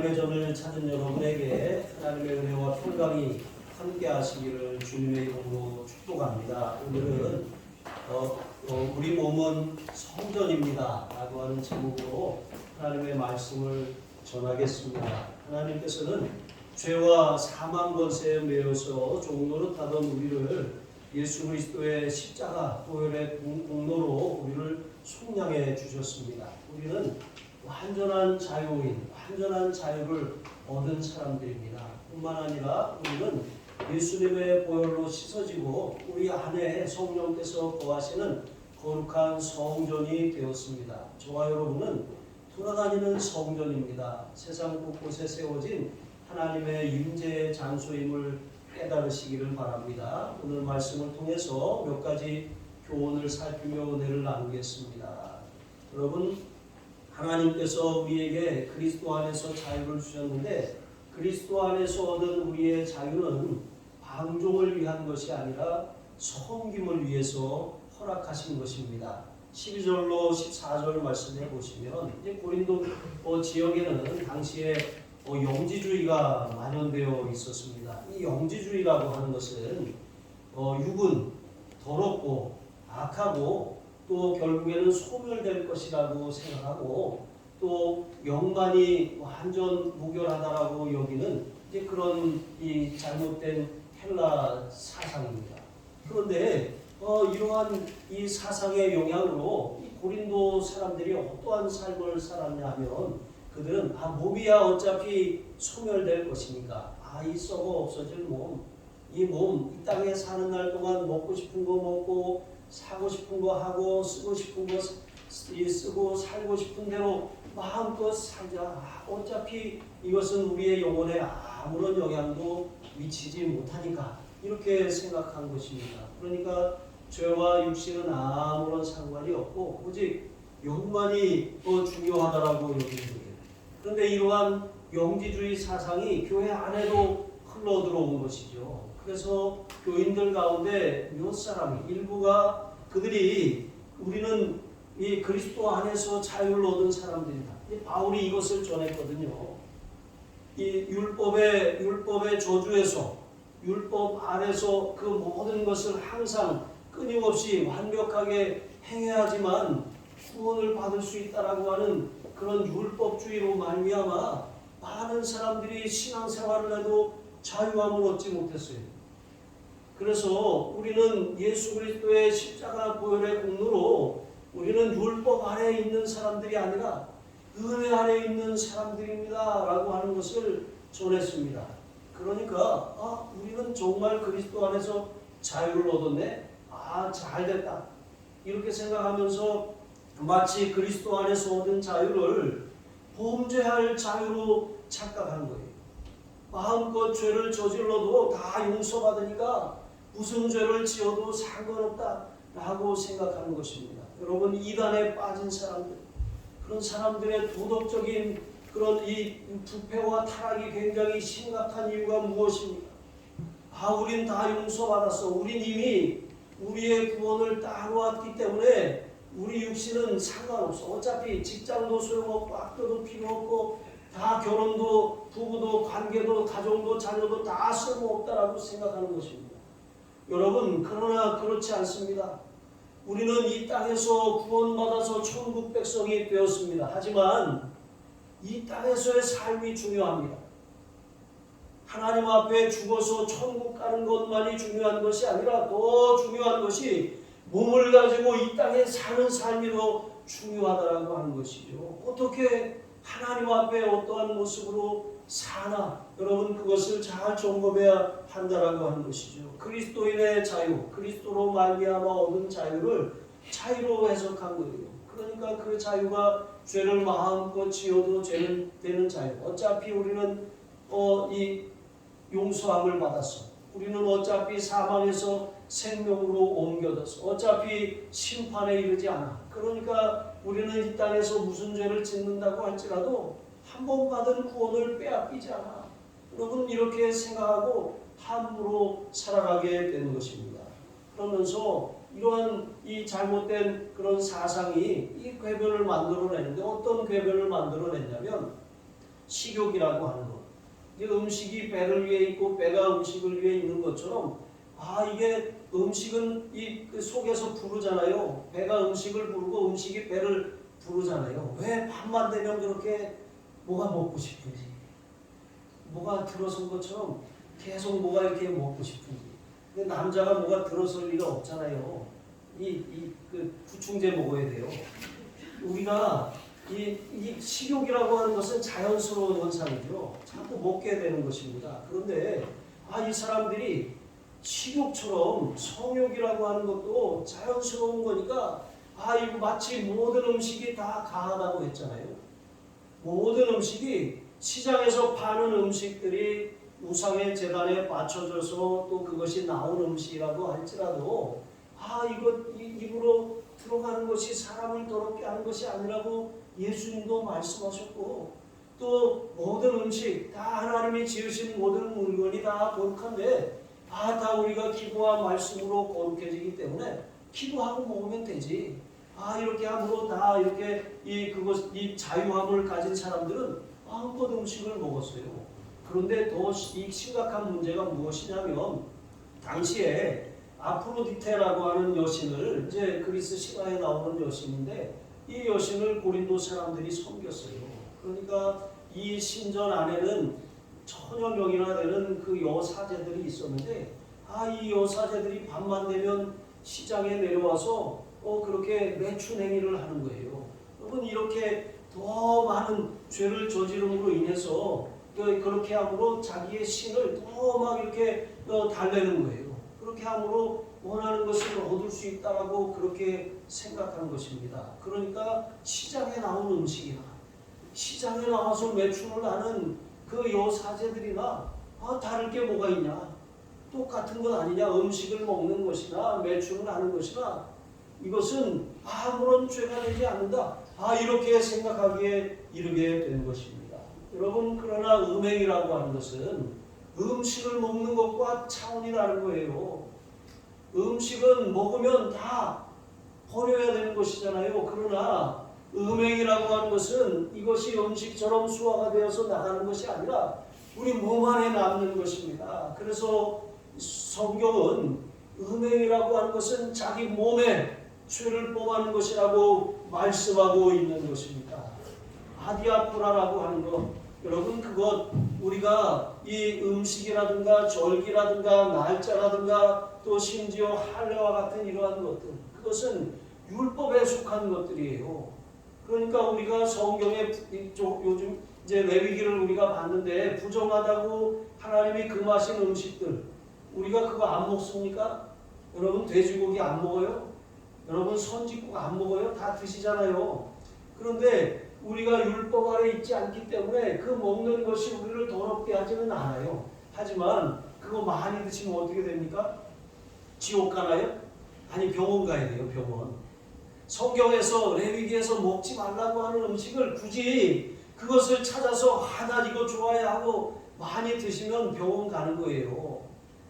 하나님의 전을 찾은 여러분에게 하나님의 은혜와 평강이 함께 하시기를 주님의 이름으로 축복합니다. 오늘은 우리 몸은 성전입니다 라고 하는 제목으로 하나님의 말씀을 전하겠습니다. 하나님께서는 죄와 사망 권세에 매여서 종노릇하던 우리를 예수 그리스도의 십자가 보혈의 공로로 우리를 속량해 주셨습니다. 우리는 완전한 자유인, 완전한 자유를 얻은 사람들입니다. 뿐만 아니라 우리는 예수님의 보혈로 씻어지고 우리 안에 성령께서 거하시는 거룩한 성전이 되었습니다. 저와 여러분은 돌아다니는 성전입니다. 세상 곳곳에 세워진 하나님의 임재의 장소임을 깨달으시기를 바랍니다. 오늘 말씀을 통해서 몇 가지 교훈을 살피며 은혜를 나누겠습니다. 여러분, 하나님께서 우리에게 그리스도 안에서 자유를 주셨는데 그리스도 안에서 얻은 우리의 자유는 방종을 위한 것이 아니라 섬김을 위해서 허락하신 것입니다. 12절로 14절 말씀해 보시면 이제 고린도 지역에는 당시에 영지주의가 만연되어 있었습니다. 이 영지주의라고 하는 것은 육은 더럽고 악하고 또 결국에는 소멸될 것이라고 생각하고 또 영만이 완전 무결하다라고 여기는 이제 그런 이 잘못된 헬라 사상입니다. 그런데 이러한 이 사상의 영향으로 이 고린도 사람들이 어떠한 삶을 살았냐면 그들은 몸이야 어차피 소멸될 것이니까 이 썩어 없어질 몸, 이 땅에 사는 날 동안 먹고 싶은 거 먹고 사고 싶은 거 하고 쓰고 싶은 거 쓰고 살고 싶은 대로 마음껏 살자. 어차피 이것은 우리의 영혼에 아무런 영향도 미치지 못하니까 이렇게 생각한 것입니다. 그러니까 죄와 육신은 아무런 상관이 없고 오직 영만이 중요하다라고 여기는 거예요. 그런데 이러한 영지주의 사상이 교회 안에도 흘러 들어온 것이죠. 그래서 교인들 가운데 몇 사람이 일부가 그들이 우리는 이 그리스도 안에서 자유를 얻은 사람들이다. 바울이 이것을 전했거든요. 이 율법의 저주에서 율법 안에서 그 모든 것을 항상 끊임없이 완벽하게 행해야지만 구원을 받을 수 있다라고 하는 그런 율법주의로 말미암아 많은 사람들이 신앙생활을 해도 자유함을 얻지 못했어요. 그래서 우리는 예수 그리스도의 십자가 보혈의 공로로 우리는 율법 아래에 있는 사람들이 아니라 은혜 아래에 있는 사람들입니다 라고 하는 것을 전했습니다. 그러니까 우리는 정말 그리스도 안에서 자유를 얻었네. 잘됐다. 이렇게 생각하면서 마치 그리스도 안에서 얻은 자유를 범죄할 자유로 착각하는 거예요. 마음껏 죄를 저질러도 다 용서받으니까 무슨 죄를 지어도 상관없다 라고 생각하는 것입니다. 여러분, 이단에 빠진 사람들, 그런 사람들의 도덕적인 그런 이 부패와 타락이 굉장히 심각한 이유가 무엇입니까? 우린 다 용서받았어. 우린 이미 우리의 구원을 따놓았기 때문에 우리 육신은 상관없어. 어차피 직장도 소용없고 학교도 필요 없고 다 결혼도 부부도 관계도 가정도 자녀도 다 쓸모없다라고 생각하는 것입니다. 여러분, 그러나 그렇지 않습니다. 우리는 이 땅에서 구원받아서 천국 백성이 되었습니다. 하지만 이 땅에서의 삶이 중요합니다. 하나님 앞에 죽어서 천국 가는 것만이 중요한 것이 아니라 더 중요한 것이 몸을 가지고 이 땅에 사는 삶이 더 중요하다라고 하는 것이죠. 어떻게 하나님 앞에 어떠한 모습으로 사나 여러분 그것을 잘 점검해야 한다라고 하는 것이죠. 그리스도인의 자유, 그리스도로 말미암아 얻은 자유를 자유로 해석한 거예요. 그러니까 그 자유가 죄를 마음껏 지어도 죄는 되는 자유. 어차피 우리는 이 용서함을 받았어. 우리는 어차피 사망에서 생명으로 옮겨졌어. 어차피 심판에 이르지 않아. 그러니까 우리는 이 땅에서 무슨 죄를 짓는다고 할지라도 한 번 받은 구원을 빼앗기지 않아. 여러분, 이렇게 생각하고 함부로 살아가게 되는 것입니다. 그러면서 이러한 이 잘못된 그런 사상이 이 궤변을 만들어내는데 어떤 궤변을 만들어냈냐면 식욕이라고 하는 것. 이게 음식이 배를 위해 있고 배가 음식을 위해 있는 것처럼 이게 음식은 그 속에서 부르잖아요. 배가 음식을 부르고 음식이 배를 부르잖아요. 왜 밤만 되면 그렇게 뭐가 먹고 싶은지, 뭐가 들어선 것처럼 계속 뭐가 이렇게 먹고 싶은지. 근데 남자가 뭐가 들어설 리가 없잖아요. 그 구충제 먹어야 돼요. 우리가 이 식욕이라고 하는 것은 자연스러운 현상이죠. 자꾸 먹게 되는 것입니다. 그런데 이 사람들이 식욕처럼 성욕이라고 하는 것도 자연스러운 거니까 이거 마치 모든 음식이 다 가하다고 했잖아요. 모든 음식이 시장에서 파는 음식들이 우상의 제단에 바쳐져서 또 그것이 나온 음식이라고 할지라도 이거 입으로 들어가는 것이 사람을 더럽게 하는 것이 아니라고 예수님도 말씀하셨고, 또 모든 음식 다 하나님이 지으신 모든 물건이 다 거룩한데 다 우리가 기도와 말씀으로 거룩해지기 때문에 기도하고 먹으면 되지. 이렇게 함으로 다 이렇게 이 자유함을 가진 사람들은 마음껏 음식을 먹었어요. 그런데 더 심각한 문제가 무엇이냐면 당시에 아프로디테라고 하는 여신을, 이제 그리스 신화에 나오는 여신인데 이 여신을 고린도 사람들이 섬겼어요. 그러니까 이 신전 안에는 천여 명이나 되는 그 여사제들이 있었는데 이 여사제들이 밤만 되면 시장에 내려와서 그렇게 매춘 행위를 하는 거예요. 여러분, 이렇게 더 많은 죄를 저지름으로 인해서 그렇게 함으로 자기의 신을 더 막 이렇게 달래는 거예요. 그렇게 함으로 원하는 것을 얻을 수 있다라고 그렇게 생각하는 것입니다. 그러니까 시장에 나온 음식이나 시장에 나와서 매춘을 하는 그 여사제들이나 다를 게 뭐가 있냐? 똑같은 것 아니냐? 음식을 먹는 것이나 매춘을 하는 것이나 이것은 아무런 죄가 되지 않는다. 이렇게 생각하기에 이르게 되는 것입니다. 여러분, 그러나 음행이라고 하는 것은 음식을 먹는 것과 차원이 다른 거예요. 음식은 먹으면 다 버려야 되는 것이잖아요. 그러나 음행이라고 하는 것은 이것이 음식처럼 수화가 되어서 나가는 것이 아니라 우리 몸 안에 남는 것입니다. 그래서 성경은 음행이라고 하는 것은 자기 몸에 죄를 뽑아는 것이라고 말씀하고 있는 것입니다. 아디아포라라고 하는 것, 여러분, 그것 우리가 이 음식이라든가 절기라든가 날짜라든가 또 심지어 할례와 같은 이러한 것들, 그것은 율법에 속한 것들이에요. 그러니까 우리가 성경에 요즘 이제 레위기를 우리가 봤는데 부정하다고 하나님이 금하신 음식들, 우리가 그거 안 먹습니까? 여러분, 돼지고기 안 먹어요? 여러분, 선짓국 안 먹어요? 다 드시잖아요. 그런데 우리가 율법 아래 있지 않기 때문에 그 먹는 것이 우리를 더럽게 하지는 않아요. 하지만 그거 많이 드시면 어떻게 됩니까? 지옥 가나요? 아니, 병원 가야 돼요. 병원. 성경에서 레위기에서 먹지 말라고 하는 음식을 굳이 그것을 찾아서 나 이거 좋아해 하고 많이 드시면 병원 가는 거예요.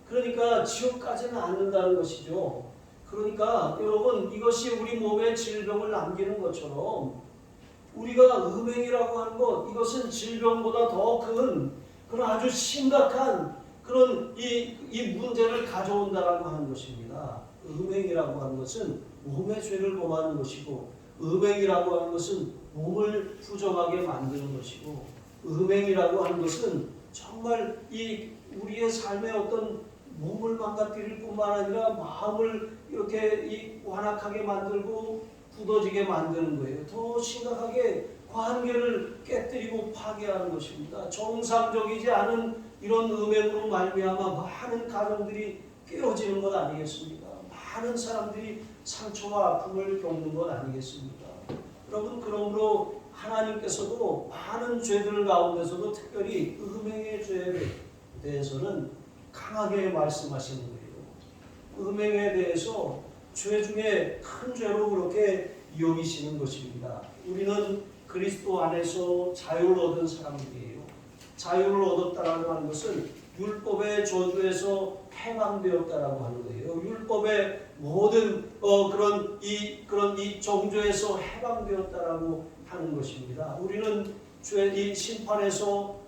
그러니까 지옥까지는 않는다는 것이죠. 그러니까 여러분, 이것이 우리 몸에 질병을 남기는 것처럼 우리가 음행이라고 하는 것, 이것은 질병보다 더 큰 그런 아주 심각한 그런 이 문제를 가져온다라고 하는 것입니다. 음행이라고 하는 것은 몸의 죄를 범하는 것이고, 음행이라고 하는 것은 몸을 부정하게 만드는 것이고, 음행이라고 하는 것은 정말 우리의 삶의 어떤 몸을 망가뜨릴 뿐만 아니라 마음을 이렇게 완악하게 만들고 굳어지게 만드는 거예요. 더 심각하게 관계를 깨뜨리고 파괴하는 것입니다. 정상적이지 않은 이런 음행으로 말미암아 많은 가정들이 깨어지는 것 아니겠습니까? 많은 사람들이 상처와 아픔을 겪는 것 아니겠습니까? 여러분, 그러므로 하나님께서도 많은 죄들 가운데서도 특별히 음행의 죄에 대해서는 강하게 말씀하시는 거예요. 음행에 대해서 죄 중에 큰 죄로 그렇게 여기시는 것입니다. 우리는 그리스도 안에서 자유를 얻은 사람들이에요. 자유를 얻었다라고 하는 것은 율법의 저주에서 해방되었다라고 하는 거예요. 율법의 모든 그런 이 정죄에서 해방되었다라고 하는 것입니다. 우리는 죄의 심판에서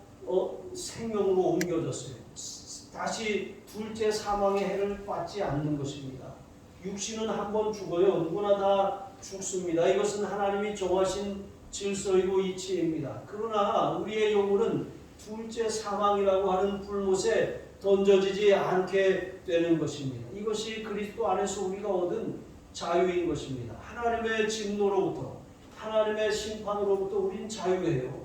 생명으로 옮겨졌어요. 다시 둘째 사망의 해를 받지 않는 것입니다. 육신은 한 번 죽어요. 누구나 다 죽습니다. 이것은 하나님이 정하신 질서이고 이치입니다. 그러나 우리의 영혼은 둘째 사망이라고 하는 불못에 던져지지 않게 되는 것입니다. 이것이 그리스도 안에서 우리가 얻은 자유인 것입니다. 하나님의 진노로부터, 하나님의 심판으로부터 우린 자유해요.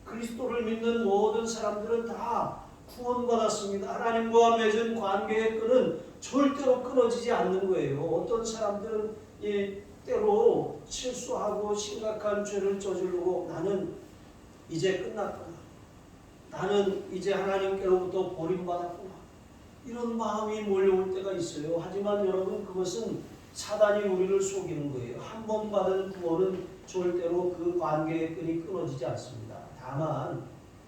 그리스도를 믿는 모든 사람들은 다 구원받았습니다. 하나님과 맺은 관계의 끈은 절대로 끊어지지 않는 거예요. 어떤 사람들은 때로 실수하고 심각한 죄를 저지르고 나는 이제 끝났구나, 나는 이제 하나님께로부터 버림받았구나, 이런 마음이 몰려올 때가 있어요. 하지만 여러분, 그것은 사단이 우리를 속이는 거예요. 한 번 받은 구원은 절대로 그 관계의 끈이 끊어지지 않습니다. 다만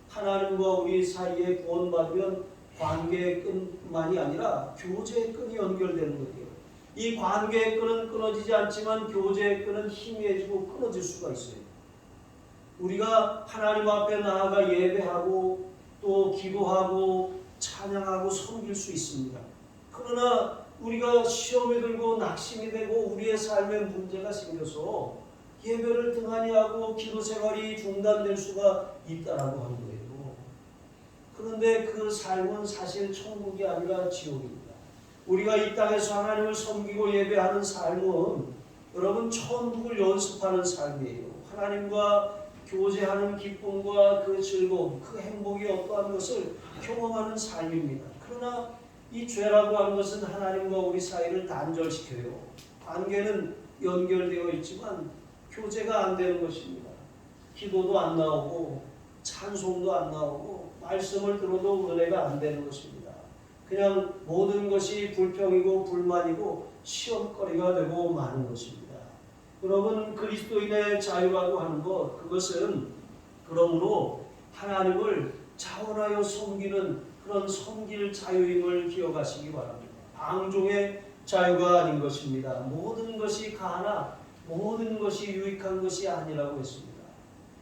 하나님과 우리 사이에 구원받으면 관계의 끈만이 아니라 교제의 끈이 연결되는 거예요. 이 관계의 끈은 끊어지지 않지만 교제의 끈은 희미해지고 끊어질 수가 있어요. 우리가 하나님 앞에 나아가 예배하고 또 기도하고 찬양하고 섬길 수 있습니다. 그러나 우리가 시험에 들고 낙심이 되고 우리의 삶에 문제가 생겨서 예배를 등한히 하고 기도 생활이 중단될 수가 있다라고 하는 거예요. 그런데 그 삶은 사실 천국이 아니라 지옥입니다. 우리가 이 땅에서 하나님을 섬기고 예배하는 삶은 여러분 천국을 연습하는 삶이에요. 하나님과 교제하는 기쁨과 그 즐거움, 그 행복이 어떠한 것을 경험하는 삶입니다. 그러나 이 죄라고 하는 것은 하나님과 우리 사이를 단절시켜요. 관계는 연결되어 있지만 교제가 안 되는 것입니다. 기도도 안 나오고 찬송도 안 나오고 말씀을 들어도 은혜가 안 되는 것입니다. 그냥 모든 것이 불평이고 불만이고 시험거리가 되고 마는 것입니다. 여러분, 그리스도인의 자유라고 하는 것, 그것은 그러므로 하나님을 자원하여 섬기는 그런 섬길 자유임을 기억하시기 바랍니다. 방종의 자유가 아닌 것입니다. 모든 것이 가나 모든 것이 유익한 것이 아니라고 했습니다.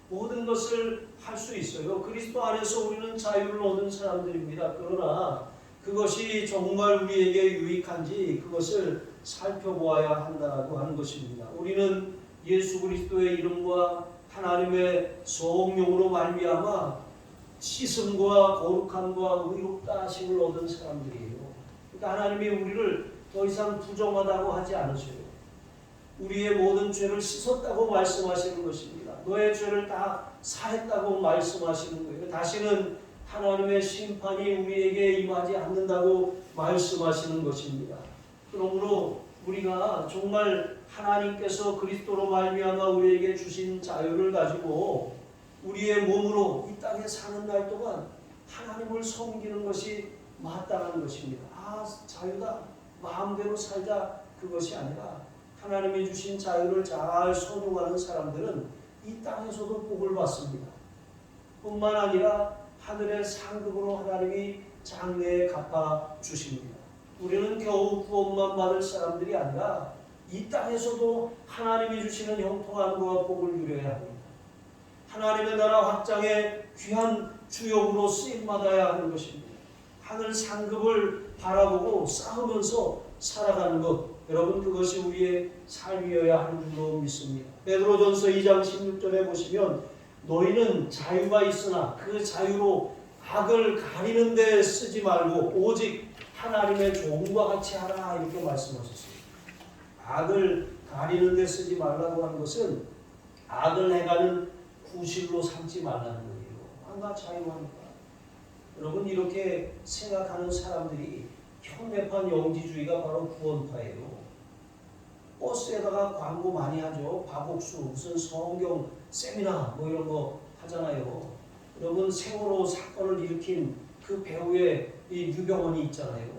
모든 것을 할 수 있어요. 그리스도 안에서 우리는 자유를 얻은 사람들입니다. 그러나 그것이 정말 우리에게 유익한지 그것을 살펴보아야 한다고 하는 것입니다. 우리는 예수 그리스도의 이름과 하나님의 성령으로 말미암아 씻음과 거룩함과 의롭다 하심을 얻은 사람들이에요. 그러니까 하나님이 우리를 더 이상 부정하다고 하지 않으셔요. 우리의 모든 죄를 씻었다고 말씀하시는 것입니다. 너의 죄를 다 사했다고 말씀하시는 거예요. 다시는 하나님의 심판이 우리에게 임하지 않는다고 말씀하시는 것입니다. 그러므로 우리가 정말 하나님께서 그리스도로 말미암아 우리에게 주신 자유를 가지고 우리의 몸으로 이 땅에 사는 날 동안 하나님을 섬기는 것이 마땅한 것입니다. 자유다, 마음대로 살자, 그것이 아니라 하나님이 주신 자유를 잘 선용하는 사람들은 이 땅에서도 복을 받습니다. 뿐만 아니라 하늘의 상급으로 하나님이 장래에 갚아 주십니다. 우리는 겨우 구원만 받을 사람들이 아니라 이 땅에서도 하나님이 주시는 형통함과 복을 누려야 합니다. 하나님의 나라 확장의 귀한 주역으로 쓰임받아야 하는 것입니다. 하늘 상급을 바라보고 쌓으면서 살아가는 것, 여러분, 그것이 우리의 삶이어야 하는 줄로 믿습니다. 베드로전서 2장 16절에 보시면 너희는 자유가 있으나 그 자유로 악을 가리는 데 쓰지 말고 오직 하나님의 종과 같이 하라, 이렇게 말씀하셨습니다. 악을 가리는 데 쓰지 말라고 하는 것은 악을 행하는 구실로 삼지 말라는 거예요. 나 자유하니까. 여러분, 이렇게 생각하는 사람들이 현대판 영지주의가 바로 구원파예요. 버스에다가 광고 많이 하죠. 박옥수 무슨 성경 세미나 뭐 이런 거 하잖아요. 여러분, 세월호 사건을 일으킨 그 배우의 이 유병원이 있잖아요.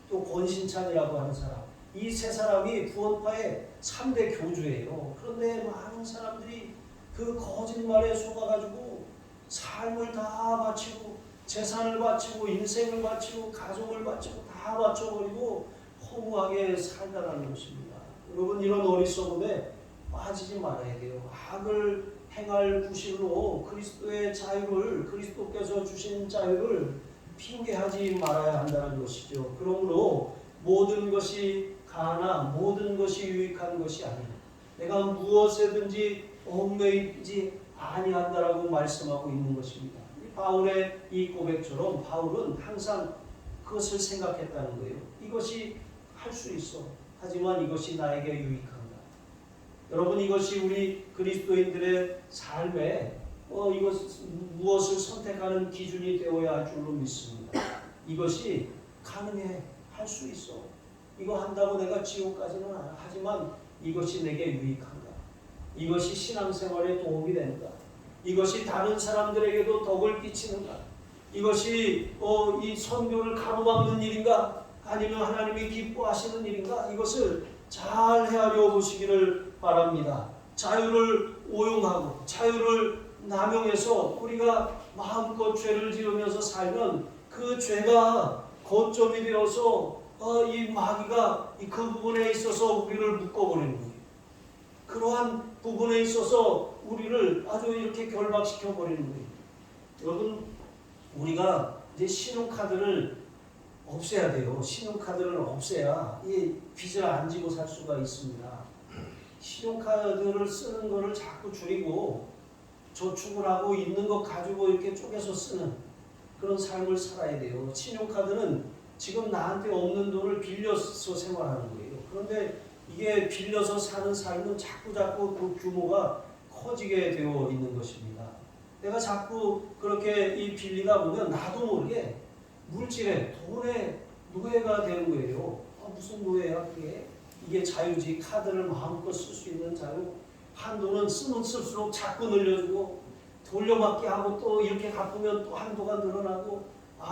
또 권신찬이라고 하는 사람. 이 세 사람이 구원파의 3대 교주예요. 그런데 많은 사람들이 그 거짓말에 속아가지고 삶을 다 바치고 재산을 바치고 인생을 바치고 가족을 바치고 다 바쳐버리고 허무하게 살다가는 것입니다. 여러분, 이런 어리석음에 빠지지 말아야 돼요. 악을 행할 구실로 그리스도의 자유를, 그리스도께서 주신 자유를 핑계하지 말아야 한다는 것이죠. 그러므로 모든 것이 가나 모든 것이 유익한 것이 아니라 내가 무엇에든지 얽매이지 아니한다라고 말씀하고 있는 것입니다. 바울의 이 고백처럼 바울은 항상 그것을 생각했다는 거예요. 이것이 할 수 있어. 하지만 이것이 나에게 유익한가? 여러분, 이것이 우리 그리스도인들의 삶에 무엇을 선택하는 기준이 되어야 할 줄로 믿습니다. 이것이 가능해. 할 수 있어. 이거 한다고 내가 지옥 가지는 않아. 하지만 이것이 내게 유익한가? 이것이 신앙생활에 도움이 된다. 이것이 다른 사람들에게도 덕을 끼치는가? 이것이 이 선교를 가로막는 일인가? 아니면 하나님이 기뻐하시는 일인가? 이것을 잘 헤아려 보시기를 바랍니다. 자유를 오용하고 자유를 남용해서 우리가 마음껏 죄를 지으면서 살면 그 죄가 거점이 되어서 이 마귀가 그 부분에 있어서 우리를 묶어버리는 거예요. 그러한 부분에 있어서 우리를 아주 이렇게 결박시켜 버리는 거예요. 여러분, 우리가 이제 신용카드를 없애야 돼요. 신용카드를 없애야 이 빚을 안 지고 살 수가 있습니다. 신용카드를 쓰는 거를 자꾸 줄이고 저축을 하고 있는 것 가지고 이렇게 쪼개서 쓰는 그런 삶을 살아야 돼요. 신용카드는 지금 나한테 없는 돈을 빌려서 생활하는 거예요. 그런데 이게 빌려서 사는 삶은 자꾸 그 규모가 커지게 되어 있는 것입니다. 내가 자꾸 그렇게 이 빌리다 보면 나도 모르게 물질에 돈의 노예가 되는 거예요. 무슨 노예야 그게? 이게 자유지. 카드를 마음껏 쓸 수 있는 자유. 한도는 쓰면 쓸수록 자꾸 늘려주고 돌려받기 하고 또 이렇게 갚으면 또 한도가 늘어나고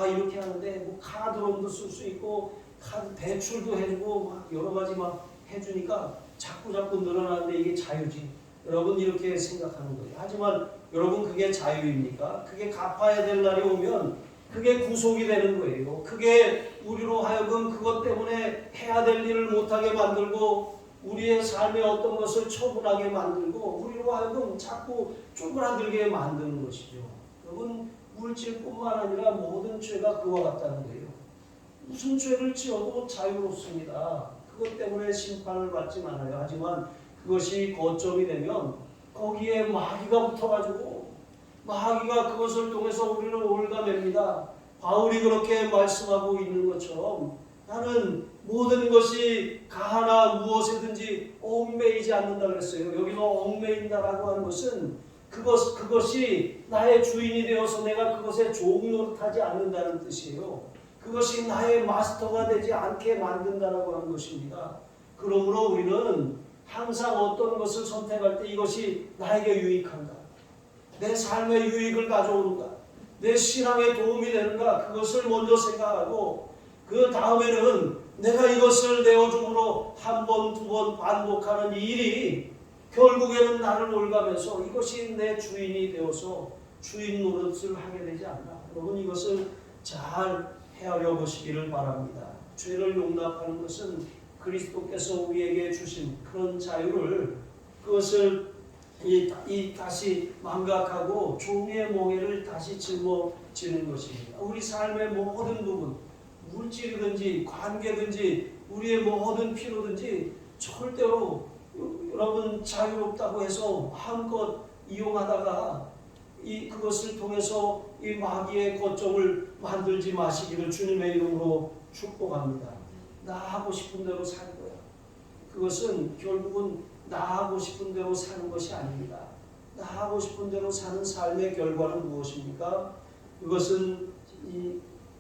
이렇게 하는데 뭐 카드로도 쓸 수 있고 카드 대출도 해주고 막 여러 가지 막 해주니까 자꾸 늘어나는데 이게 자유지. 여러분 이렇게 생각하는 거예요. 하지만 여러분 그게 자유입니까? 그게 갚아야 될 날이 오면 그게 구속이 되는 거예요. 그게 우리로 하여금 그것 때문에 해야 될 일을 못하게 만들고 우리의 삶의 어떤 것을 처분하게 만들고 우리로 하여금 자꾸 쪼그라들게 만드는 것이죠. 여러분, 물질뿐만 아니라 모든 죄가 그와 같다는 거예요. 무슨 죄를 지어도 자유롭습니다. 그것 때문에 심판을 받지 않아요. 하지만 그것이 거점이 되면 거기에 마귀가 붙어가지고 마귀가 그것을 통해서 우리를 올가맵니다. 바울이 그렇게 말씀하고 있는 것처럼 나는 모든 것이 가하나 무엇이든지 얽매이지 않는다 그랬어요. 여기서 얽매인다라고 하는 것은 그것이 나의 주인이 되어서 내가 그것에 종노릇하지 않는다는 뜻이에요. 그것이 나의 마스터가 되지 않게 만든다라고 하는 것입니다. 그러므로 우리는 항상 어떤 것을 선택할 때 이것이 나에게 유익한가? 내 삶의 유익을 가져오는가? 내 신앙에 도움이 되는가? 그것을 먼저 생각하고 그 다음에는 내가 이것을 내어줌으로 한 번, 두 번 반복하는 이 일이 결국에는 나를 올가면서 이것이 내 주인이 되어서 주인 노릇을 하게 되지 않나. 여러분 이것을 잘 헤아려 보시기를 바랍니다. 죄를 용납하는 것은 그리스도께서 우리에게 주신 그런 자유를 그것을 다시 망각하고 종의 몽해를 다시 짊어지는 것입니다. 우리 삶의 모든 부분, 물질이든지 관계든지 우리의 모든 필요든지 절대로 여러분 자유롭다고 해서 마음껏 이용하다가 그것을 통해서 이 마귀의 거점을 만들지 마시기를 주님의 이름으로 축복합니다. 나 하고 싶은 대로 살 거야. 그것은 결국은 나 하고 싶은 대로 사는 것이 아닙니다. 나 하고 싶은 대로 사는 삶의 결과는 무엇입니까? 그것은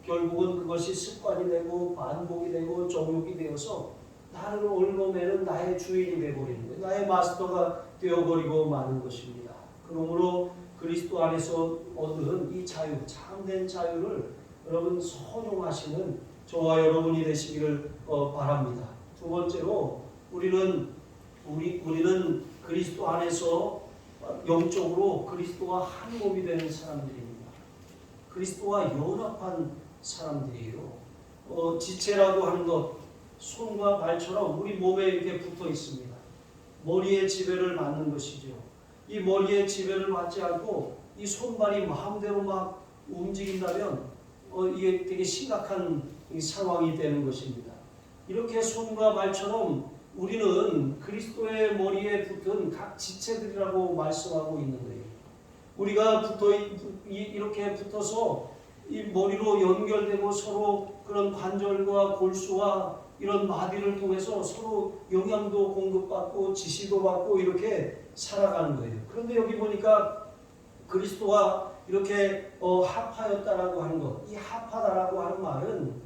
결국은 그것이 습관이 되고 반복이 되고 정욕이 되어서 나를 올고매는 나의 주인이 되어버리는 거예요. 나의 마스터가 되어버리고 마는 것입니다. 그러므로 그리스도 안에서 얻은 이 자유, 참된 자유를 여러분 선용하시는 저와 여러분이 되시기를 바랍니다. 두 번째로 우리는 그리스도 안에서 영적으로 그리스도와 한 몸이 되는 사람들입니다. 그리스도와 연합한 사람들이에요. 지체라고 하는 것, 손과 발처럼 우리 몸에 이렇게 붙어 있습니다. 머리의 지배를 받는 것이죠. 이 머리의 지배를 받지 않고 이 손발이 마음대로 막 움직인다면 이게 되게 심각한 이 상황이 되는 것입니다. 이렇게 손과 발처럼 우리는 그리스도의 머리에 붙은 각 지체들이라고 말씀하고 있는 거예요. 우리가 이렇게 붙어서 이 머리로 연결되고 서로 그런 관절과 골수와 이런 마디를 통해서 서로 영양도 공급받고 지시도 받고 이렇게 살아가는 거예요. 그런데 여기 보니까 그리스도와 이렇게 합하였다라고 하는 것, 이 합하다라고 하는 말은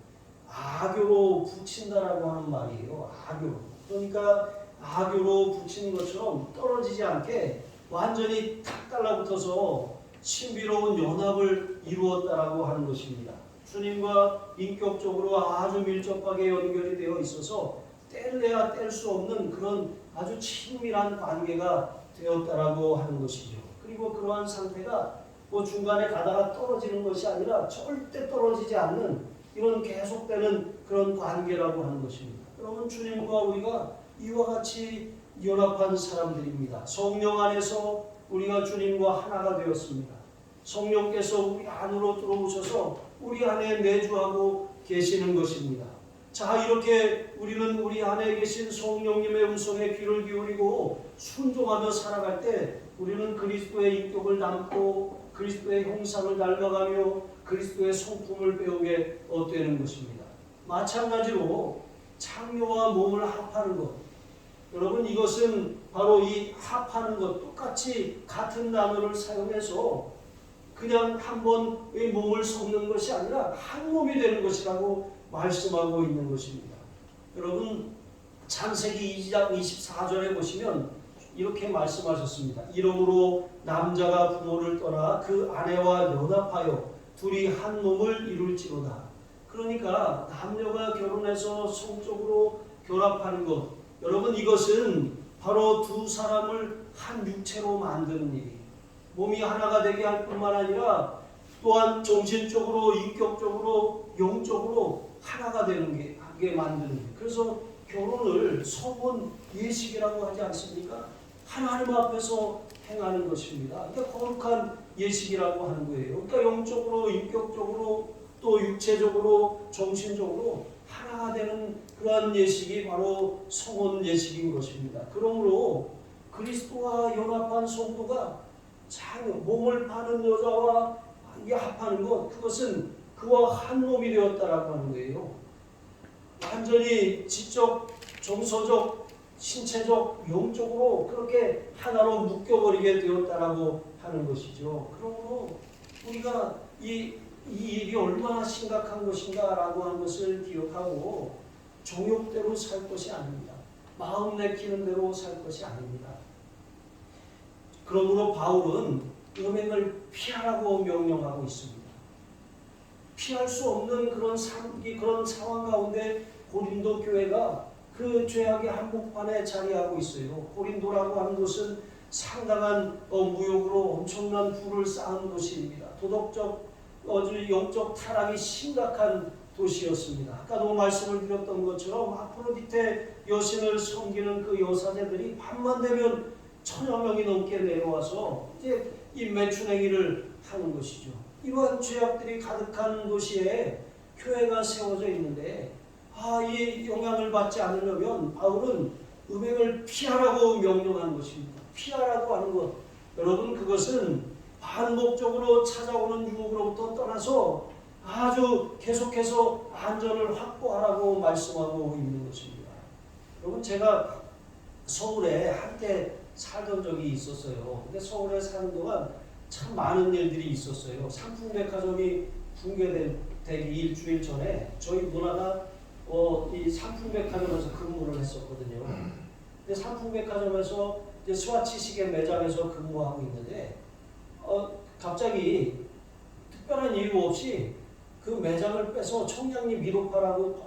악교로 붙인다라고 하는 말이에요. 악교로. 그러니까 악교로 붙이는 것처럼 떨어지지 않게 완전히 탁 달라붙어서 신비로운 연합을 이루었다라고 하는 것입니다. 주님과 인격적으로 아주 밀접하게 연결이 되어 있어서 뗄래야 뗄 수 없는 그런 아주 친밀한 관계가 되었다라고 하는 것이죠. 그리고 그러한 상태가 중간에 가다가 떨어지는 것이 아니라 절대 떨어지지 않는 이런 계속되는 그런 관계라고 하는 것입니다. 그러면 주님과 우리가 이와 같이 연합한 사람들입니다. 성령 안에서 우리가 주님과 하나가 되었습니다. 성령께서 우리 안으로 들어오셔서 우리 안에 내주하고 계시는 것입니다. 자, 이렇게 우리는 우리 안에 계신 성령님의 음성에 귀를 기울이고 순종하며 살아갈 때 우리는 그리스도의 인격을 담고 그리스도의 형상을 닮아가며 그리스도의 성품을 배우게 되는 것입니다. 마찬가지로 창녀와 몸을 합하는 것, 여러분 이것은 바로 이 합하는 것, 똑같이 같은 단어를 사용해서 그냥 한 번의 몸을 섞는 것이 아니라 한 몸이 되는 것이라고 말씀하고 있는 것입니다. 여러분 창세기 2장 24절에 보시면 이렇게 말씀하셨습니다. 이러므로 남자가 부모를 떠나 그 아내와 연합하여 둘이 한 몸을 이룰지로다. 그러니까 남녀가 결혼해서 성적으로 결합하는 것, 여러분 이것은 바로 두 사람을 한 육체로 만드는 일이에요. 몸이 하나가 되게 할 뿐만 아니라 또한 정신적으로, 인격적으로, 영적으로 하나가 되는 게 만드는 거예요. 그래서 결혼을 성혼 예식이라고 하지 않습니까? 하나님 앞에서 행하는 것입니다. 그러니까 거룩한 예식이라고 하는 거예요. 그러니까 영적으로, 인격적으로, 또 육체적으로, 정신적으로 하나가 되는 그러한 예식이 바로 성혼 예식인 것입니다. 그러므로 그리스도와 연합한 성도가 몸을 파는 여자와 합하는 것, 그것은 그와 한 몸이 되었다라고 하는 거예요. 완전히 지적, 정서적, 신체적, 영적으로 그렇게 하나로 묶여버리게 되었다라고 하는 것이죠. 그러므로 우리가 이 일이 얼마나 심각한 것인가라고 하는 것을 기억하고 정욕대로 살 것이 아닙니다. 마음 내키는 대로 살 것이 아닙니다. 그러므로 바울은 음행을 피하라고 명령하고 있습니다. 피할 수 없는 그런 상황 가운데 고린도 교회가 그 죄악의 한복판에 자리하고 있어요. 고린도라고 하는 곳은 상당한 무욕으로 엄청난 부를 쌓은 도시입니다. 도덕적, 영적 타락이 심각한 도시였습니다. 아까도 말씀을 드렸던 것처럼 아프로디테 여신을 섬기는 그 여사제들이 밤만 되면 1000여 명이 넘게 내려와서 이제 이 매춘행위를 하는 것이죠. 이러한 죄악들이 가득한 도시에 교회가 세워져 있는데 이 영향을 받지 않으려면 바울은 음행을 피하라고 명령하는 것입니다. 피하라고 하는 것, 여러분 그것은 반복적으로 찾아오는 유혹으로부터 떠나서 아주 계속해서 안전을 확보하라고 말씀하고 있는 것입니다. 여러분 제가 서울에 한때 살던 적이 있었어요. 근데 서울에 사는 동안 참 많은 일들이 있었어요. 상품백화점이 붕괴되기 일주일 전에 저희 누나가 이 상품백화점에서 근무를 했었거든요. 근데 상품백화점에서 이제 스와치 시계 매장에서 근무하고 있는데 갑자기 특별한 이유 없이 그 매장을 빼서 청량리 미도파로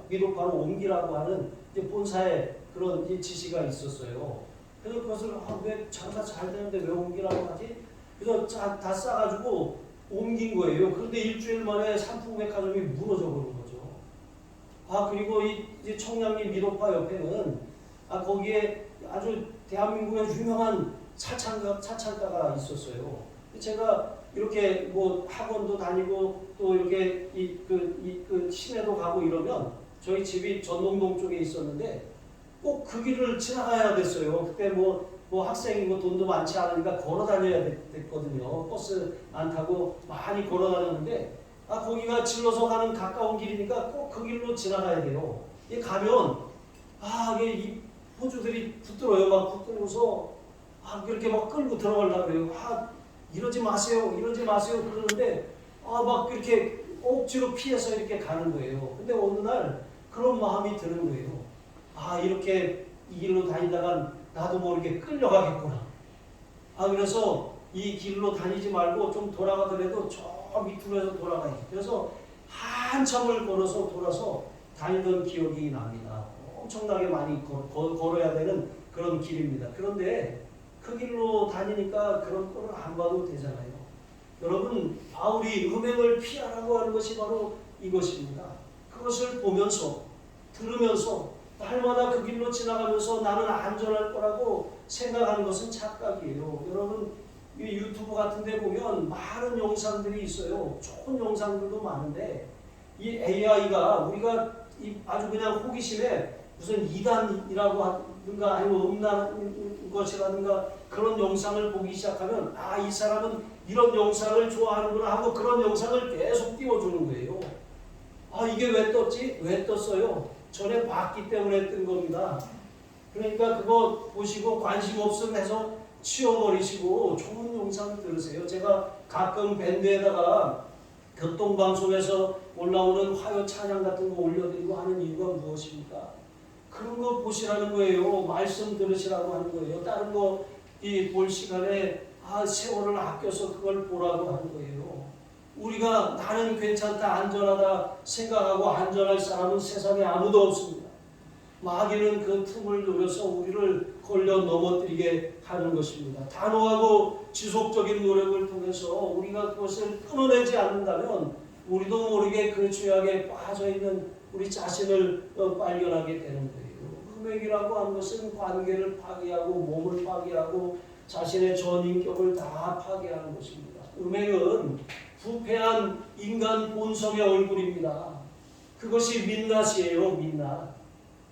옮기라고 하는 이제 본사에 그런 지시가 있었어요. 그래서 그것을 왜 장사 잘 되는데 왜 옮기라고 하지? 그래서 다 싸가지고 옮긴 거예요. 그런데 일주일 만에 상품백화점이 무너져 버린 거죠. 그리고 이 청량리 미도파 옆에는 거기에 아주 대한민국의 유명한 차창가가 있었어요. 제가 이렇게 뭐 학원도 다니고 또 이렇게 그 시내도 가고 이러면 저희 집이 전농동 쪽에 있었는데 꼭 그 길을 지나가야 됐어요. 그때 뭐 학생이고 돈도 많지 않으니까 걸어 다녀야 됐거든요. 버스 안 타고 많이 걸어 다녔는데 거기가 질러서 가는 가까운 길이니까 꼭 그 길로 지나가야 돼요. 이 가면 이게 이 호주들이 붙들어요. 막 붙들고서 그렇게 막 끌고 들어가려고 그래요. 이러지 마세요. 그러는데 막 이렇게 억지로 피해서 이렇게 가는 거예요. 근데 어느 날 그런 마음이 드는 거예요. 이렇게 이 길로 다니다간 나도 모르게 끌려가겠구나. 그래서 이 길로 다니지 말고 좀 돌아가더라도 저 밑으로 해서 돌아가야지. 그래서 한참을 걸어서 돌아서 다니던 기억이 납니다. 엄청나게 많이 걸어야 되는 그런 길입니다. 그런데 그 길로 다니니까 그런 꼴을 안 봐도 되잖아요. 여러분, 바울이 음행을 피하라고 하는 것이 바로 이것입니다. 그것을 보면서 들으면서 날마다 그 길로 지나가면서 나는 안전할 거라고 생각하는 것은 착각이에요. 여러분, 이 유튜브 같은 데 보면 많은 영상들이 있어요. 좋은 영상들도 많은데 이 AI가 우리가 아주 그냥 호기심에 무슨 이단이라고 하든가 아니면 음란한 것이라든가 그런 영상을 보기 시작하면 이 사람은 이런 영상을 좋아하는구나 하고 그런 영상을 계속 띄워주는 거예요. 이게 왜 떴지? 왜 떴어요? 전에 봤기 때문에 뜬 겁니다. 그러니까 그거 보시고 관심 없음 해서 치워버리시고 좋은 영상 들으세요. 제가 가끔 밴드에다가 교통방송에서 올라오는 화요 찬양 같은 거 올려드리고 하는 이유가 무엇입니까? 그런 거 보시라는 거예요. 말씀 들으시라고 하는 거예요. 다른 거 볼 시간에 세월을 아껴서 그걸 보라고 하는 거예요. 우리가 나는 괜찮다, 안전하다 생각하고 안전할 사람은 세상에 아무도 없습니다. 마귀는 그 틈을 노려서 우리를 걸려 넘어뜨리게 하는 것입니다. 단호하고 지속적인 노력을 통해서 우리가 그것을 끊어내지 않는다면 우리도 모르게 그 죄악에 빠져있는 우리 자신을 발견하게 되는 거예요. 음행이라고 하는 것은 관계를 파괴하고 몸을 파괴하고 자신의 전인격을 다 파괴하는 것입니다. 음행은 부패한 인간 본성의 얼굴입니다. 그것이 민낯이에요. 민낯.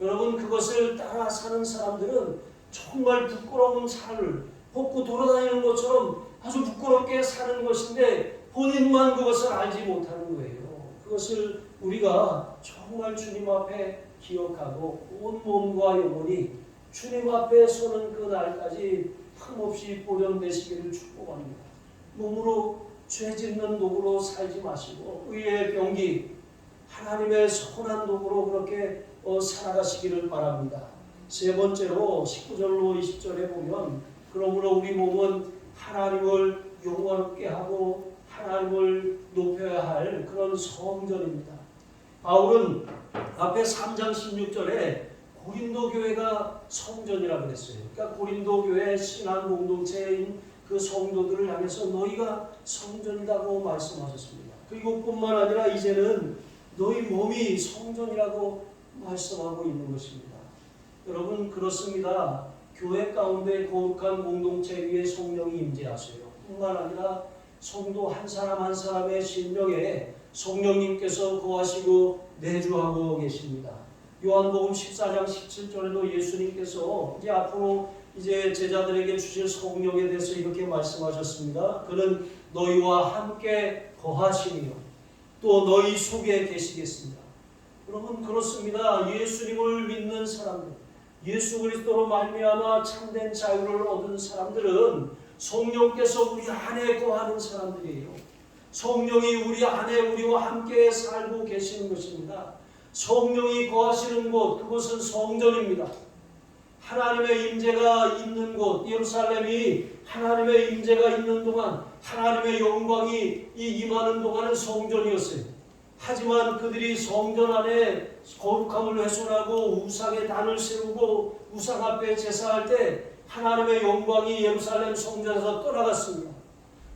여러분, 그것을 따라 사는 사람들은 정말 부끄러운 삶을 벗고 돌아다니는 것처럼 아주 부끄럽게 사는 것인데 본인만 그것을 알지 못하는 거예요. 그것을 우리가 정말 주님 앞에 기억하고 온 몸과 영혼이 주님 앞에 서는 그 날까지 흠없이 보존되시기를 축복합니다. 몸으로 죄 짓는 도구로 살지 마시고 의의 병기 하나님의 선한 도구로 그렇게 살아가시기를 바랍니다. 세 번째로 19절로 20절에 보면 그러므로 우리 몸은 하나님을 영화롭게 하고 하나님을 높여야 할 그런 성전입니다. 바울은 앞에 3장 16절에 고린도 교회가 성전이라고 그랬어요. 그러니까 고린도 교회 신앙 공동체인 그 성도들을 향해서 너희가 성전이라고 말씀하셨습니다. 그리고 뿐만 아니라 이제는 너희 몸이 성전이라고 말씀하고 있는 것입니다. 여러분, 그렇습니다. 교회 가운데 거룩한 공동체 위에 성령이 임재하세요. 뿐만 아니라 성도 한 사람 한 사람의 심령에 성령님께서 거하시고 내주하고 계십니다. 요한복음 14장 17절에도 예수님께서 이제 앞으로 제자들에게 주실 성령에 대해서 이렇게 말씀하셨습니다. 그는 너희와 함께 거하시며 또 너희 속에 계시겠습니다. 여러분, 그렇습니다. 예수님을 믿는 사람들, 예수 그리스도로 말미암아 참된 자유를 얻은 사람들은 성령께서 우리 안에 거하는 사람들이에요. 성령이 우리 안에 우리와 함께 살고 계시는 것입니다. 성령이 거하시는 곳, 그곳은 성전입니다. 하나님의 임재가 있는 곳, 예루살렘이 하나님의 임재가 있는 동안 하나님의 영광이 임하는 동안은 성전이었어요. 하지만 그들이 성전 안에 거룩함을 훼손하고 우상의 단을 세우고 우상 앞에 제사할 때 하나님의 영광이 예루살렘 성전에서 떠나갔습니다.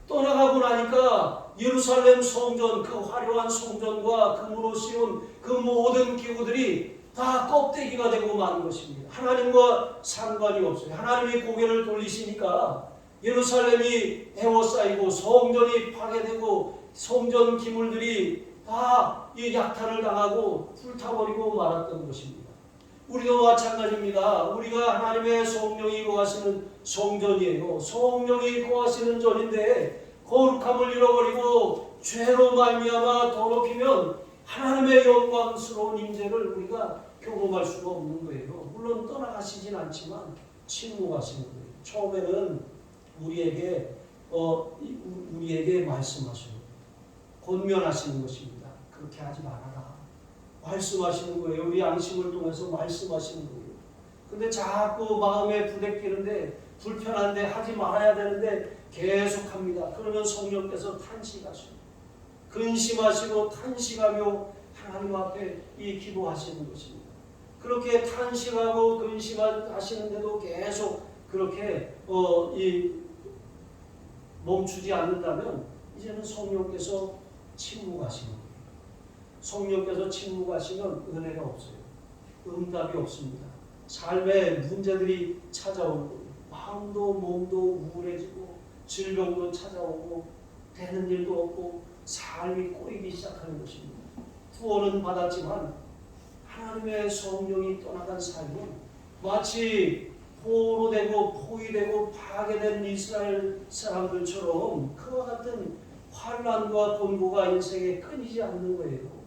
떠나가고 나니까 예루살렘 성전, 그 화려한 성전과 금으로 씌운 그 모든 기구들이 다 껍데기가 되고 마는 것입니다. 하나님과 상관이 없어요. 하나님이 고개를 돌리시니까 예루살렘이 에워싸이고 성전이 파괴되고 성전 기물들이 다 이 약탈을 당하고 불타버리고 말았던 것입니다. 우리도 마찬가지입니다. 우리가 하나님의 성령이 거하시는 성전이에요. 성령이 거하시는 전인데 거룩함을 잃어버리고 죄로 말미암아 더럽히면 하나님의 영광스러운 임재를 우리가 경험할 수가 없는 거예요. 물론 떠나가시진 않지만 침묵하시는 거예요. 처음에는 우리에게 말씀하시고 권면하시는 것입니다. 그렇게 하지 말아라. 말씀하시는 거예요. 우리 양심을 통해서 말씀하시는 거예요. 근데 자꾸 마음에 부대끼는데 불편한데 하지 말아야 되는데 계속합니다. 그러면 성령께서 탄식하시고 근심하시고 탄식하며 하나님 앞에 이 기도하시는 것입니다. 그렇게 탄식하고 근심하시는데도 계속 그렇게 멈추지 않는다면 이제는 성령께서 침묵하시는 거예요. 성령께서 침묵하시면 은혜가 없어요. 응답이 없습니다. 삶에 문제들이 찾아오는 거예요. 마음도 몸도 우울해지고 질병도 찾아오고 되는 일도 없고 삶이 꼬이기 시작하는 것입니다. 구원은 받았지만 하나님의 성령이 떠나간 삶은 마치 포로되고 포위되고 파괴된 이스라엘 사람들처럼 그와 같은 환난과 곤고가 인생에 끊이지 않는 거예요.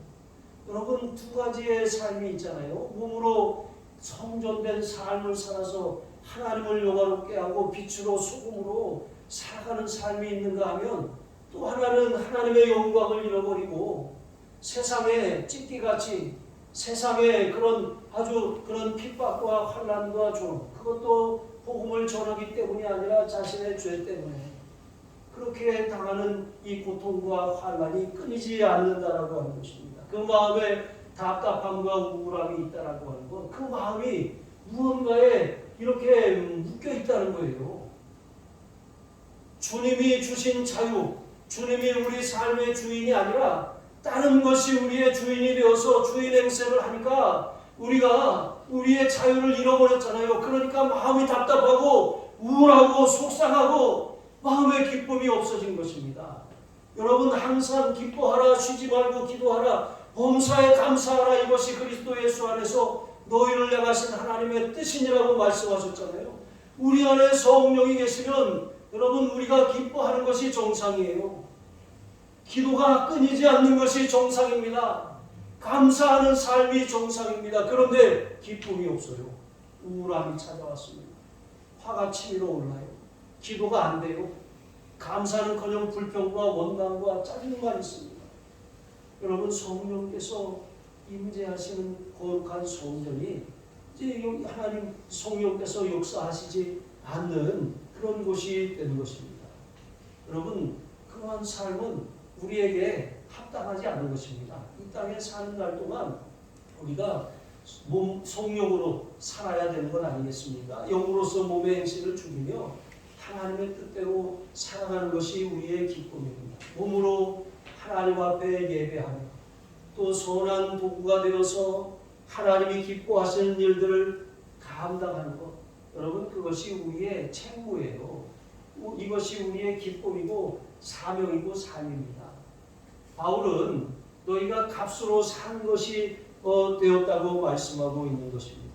여러분 두 가지의 삶이 있잖아요. 몸으로 성전된 삶을 살아서 하나님을 영화롭게 하고 빛으로 소금으로 살아가는 삶이 있는가 하면 또 하나는 하나님의 영광을 잃어버리고 세상에 찢기같이 세상에 그런 핍박과 환난과 종 그것도 복음을 전하기 때문이 아니라 자신의 죄 때문에 그렇게 당하는 이 고통과 환난이 끊이지 않는다라고 하는 것입니다. 그 마음에 답답함과 우울함이 있다라고 하는 것, 그 마음이 무언가에 이렇게 묶여 있다는 거예요. 주님이 주신 자유, 주님이 우리 삶의 주인이 아니라 다른 것이 우리의 주인이 되어서 주인 행세를 하니까 우리가 우리의 자유를 잃어버렸잖아요. 그러니까 마음이 답답하고 우울하고 속상하고 마음의 기쁨이 없어진 것입니다. 여러분 항상 기뻐하라, 쉬지 말고 기도하라, 범사에 감사하라, 이것이 그리스도 예수 안에서 너희를 향하신 하나님의 뜻이니라고 말씀하셨잖아요. 우리 안에 성령이 계시면 여러분 우리가 기뻐하는 것이 정상이에요. 기도가 끊이지 않는 것이 정상입니다. 감사하는 삶이 정상입니다. 그런데 기쁨이 없어요. 우울함이 찾아왔습니다. 화가 치밀어 올라요. 기도가 안 돼요. 감사는커녕 불평과 원망과 짜증만 있습니다. 여러분 성령께서 임재하시는 거룩한 성전이 이제 하나님 성령께서 역사하시지 않는 그런 곳이 되는 것입니다. 여러분 그러한 삶은 우리에게 합당하지 않은 것입니다. 이 땅에 사는 날 동안 우리가 성령으로 살아야 되는 건 아니겠습니까? 영으로서 몸의 행실을 죽이며 하나님의 뜻대로 살아가는 것이 우리의 기쁨입니다. 몸으로 하나님 앞에 예배하며 또 선한 도구가 되어서 하나님이 기뻐하시는 일들을 감당하는 것, 여러분 그것이 우리의 책무예요. 이것이 우리의 기쁨이고 사명이고 삶입니다. 바울은 너희가 값으로 산 것이 되었다고 말씀하고 있는 것입니다.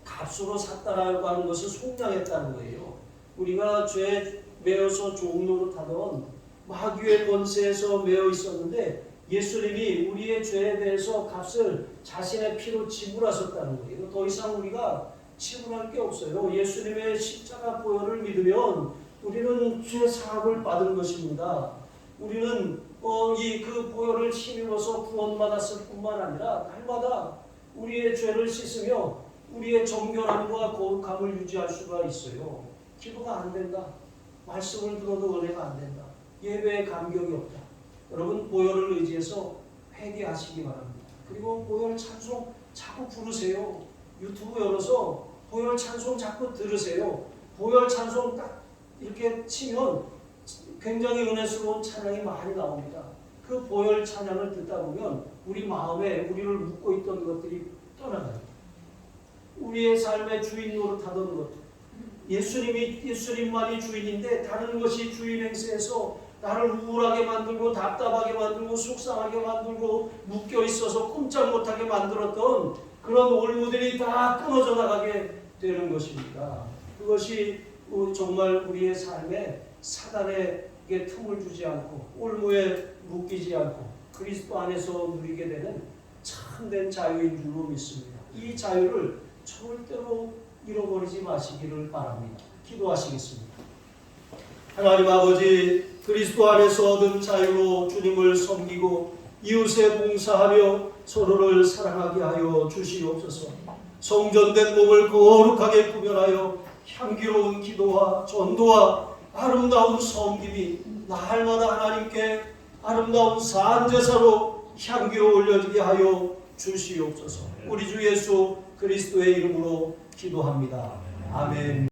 값으로 샀다라고 하는 것은 속량했다는 거예요. 우리가 죄에 매여서 종노릇하던 마귀의 권세에서 매여 있었는데 예수님이 우리의 죄에 대해서 값을 자신의 피로 지불하셨다는 거예요. 더 이상 우리가 지불할 게 없어요. 예수님의 십자가 보혈을 믿으면 우리는 죄 사함을 받은 것입니다. 우리는 그 보혈을 힘입어서 구원받았을 뿐만 아니라 날마다 우리의 죄를 씻으며 우리의 정결함과 거룩함을 유지할 수가 있어요. 기도가 안 된다. 말씀을 들어도 은혜가 안 된다. 예배에 감격이 없다. 여러분 보혈을 의지해서 회개하시기 바랍니다. 그리고 보혈 찬송 자꾸 부르세요. 유튜브 열어서 보혈 찬송 자꾸 들으세요. 보혈 찬송 딱 이렇게 치면 굉장히 은혜스러운 찬양이 많이 나옵니다. 그 보혈 찬양을 듣다 보면 우리 마음에 우리를 묶고 있던 것들이 떠나가요. 우리의 삶의 주인 노릇하던 것, 예수님만이 주인인데 다른 것이 주인 행세해서 나를 우울하게 만들고 답답하게 만들고 속상하게 만들고 묶여 있어서 꼼짝 못하게 만들었던 그런 올무들이 다 끊어져 나가게 되는 것입니다. 그것이 정말 우리의 삶에 사단에게 틈을 주지 않고 올무에 묶이지 않고 그리스도 안에서 누리게 되는 참된 자유인 줄로 믿습니다. 이 자유를 절대로 잃어버리지 마시기를 바랍니다. 기도하시겠습니다. 하나님 아버지, 그리스도 안에서 얻은 자유로 주님을 섬기고 이웃에 봉사하며 서로를 사랑하게 하여 주시옵소서. 성전된 몸을 거룩하게 구별하여 향기로운 기도와 전도와 아름다운 섬김이 날마다 하나님께 아름다운 산제사로 향기로 올려지게 하여 주시옵소서. 우리 주 예수 그리스도의 이름으로 기도합니다. 아멘.